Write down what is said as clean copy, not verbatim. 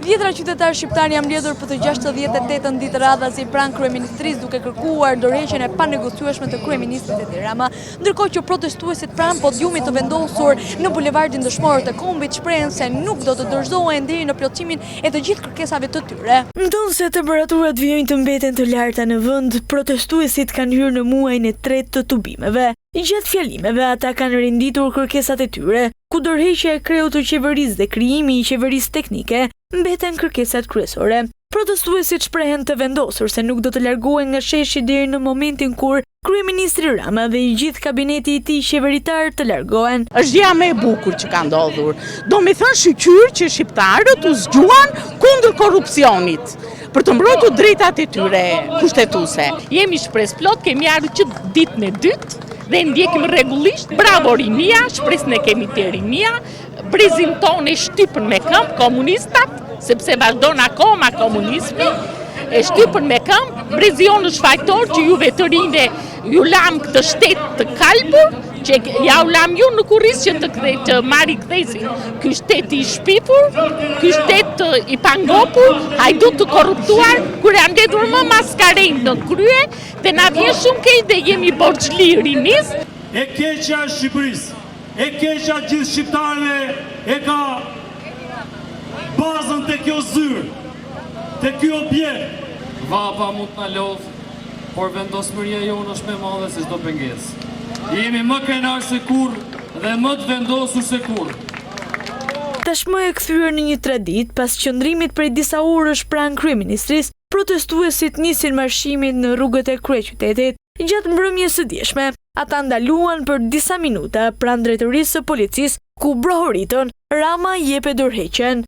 Dhjetra qytetarë shqiptar janë mbledhur për të 68-ën ditë radhazi pranë kryeministrisë duke kërkuar dorëheqjen e panegociueshme të kryeministrit Edi Rama, ndërkohë që protestuesit pranë podiumit të vendosur në bulevardin Dëshmorët e Kombit shprehen se nuk do të dorëzohen deri në plotësimin e të gjithë kërkesave të tyre. Ndonse temperaturat vijojnë të mbeten të larta në vend, protestuesit kanë hyrë në muajin e tretë të tubimeve. Gjatë fjalimeve ata kanë rinditur kërkesat e tyre, ku dorëheqja e kreut të qeverisë dhe krijimi i qeverisë teknike mbeten kërkesat kryesore. Protestuesit shprehen të vendosur se nuk do të largohen nga sheshi deri në momentin kur kryeministri Rama dhe i gjithë kabineti i tij qeveritar të largohen. Është gjëja më e bukur që ka ndodhur. Do me thënë shqyr që shqiptarët u zgjuan kundër korrupsionit për të mbrojtur drejtat e tyre kushtetuese. Jemi shpresplot, kemi ardhur që ditën e dytë dhe ndjekim rregullisht. Bravo Rimia, shpresën e kemi te Rimia. Brezin tonë e shtypën me këmbë komunistat, sepse vazhdon akoma komunizmi, e shtypën me këmbë. Brezi jonë është fajtor që juve të rinjve ju lam këtë shtet të kalbur, që ja u lam ju në kurriz që të marri kthesin. Ky shtet i shpifur, ky shtet i pangopur, hajdut të korruptuar, kur janë ndetur më maskaren në krye, dhe na vjen shumë keq dhe jemi borxhli Rimis. E keqja e Shqipërisë, e keqja gjithë shqiptarëve e ka bazën të kjo zyrë, të kjo objekt. Vapa mund të na lodh, por vendosmëria jonë është më e madhe se çdo pengesë. Jemi më krenar se kurrë dhe më të vendosur se kurrë. Tashmë e kthyer në një traditë pas qëndrimit prej disa orësh pranë kryeministrisë, protestuesit nisin marshimin në rrugët e kryeqytetit. Gjatë mbrëmjes së dieshme, ata ndaluan për disa minuta pranë drejtorisë së policisë, ku brohoritën Rama jepe dorëheqjen.